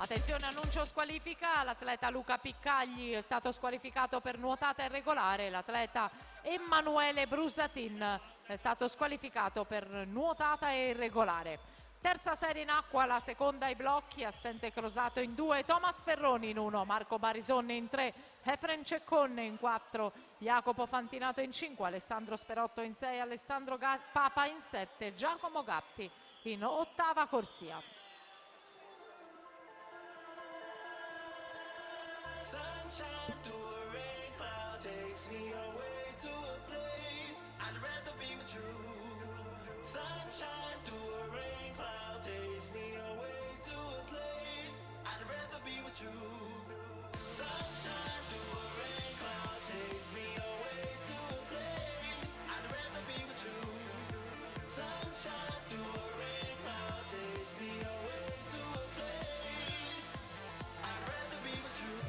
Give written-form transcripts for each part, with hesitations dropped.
Attenzione, annuncio squalifica, l'atleta Luca Piccagli è stato squalificato per nuotata irregolare, l'atleta Emanuele Brusatin è stato squalificato per nuotata irregolare. Terza serie in acqua, la seconda ai blocchi, assente Crosato in 2, Thomas Ferroni in 1, Marco Barisone in 3, Efren Cecconne in 4, Jacopo Fantinato in 5, Alessandro Sperotto in 6, Alessandro Papa in 7, Giacomo Gatti in ottava corsia. Sunshine through a rain cloud takes me away to a place I'd rather be with you. Sunshine through a rain cloud takes me away to a place I'd rather be with you. Sunshine through a rain cloud takes me away to a place I'd rather be with you. Sunshine through a rain cloud takes me away to a place I'd rather be with you.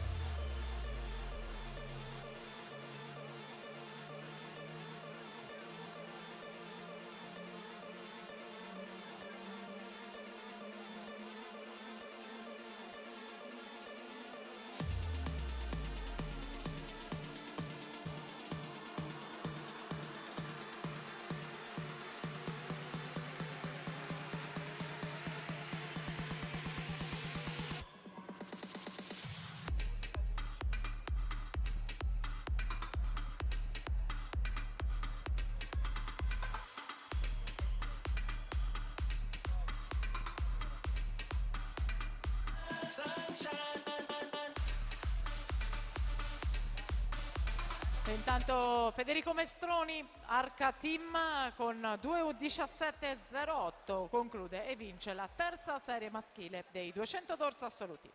Intanto Federico Mestroni, Arca Team con 2:17.08 conclude e vince la terza serie maschile dei 200 dorso assoluti.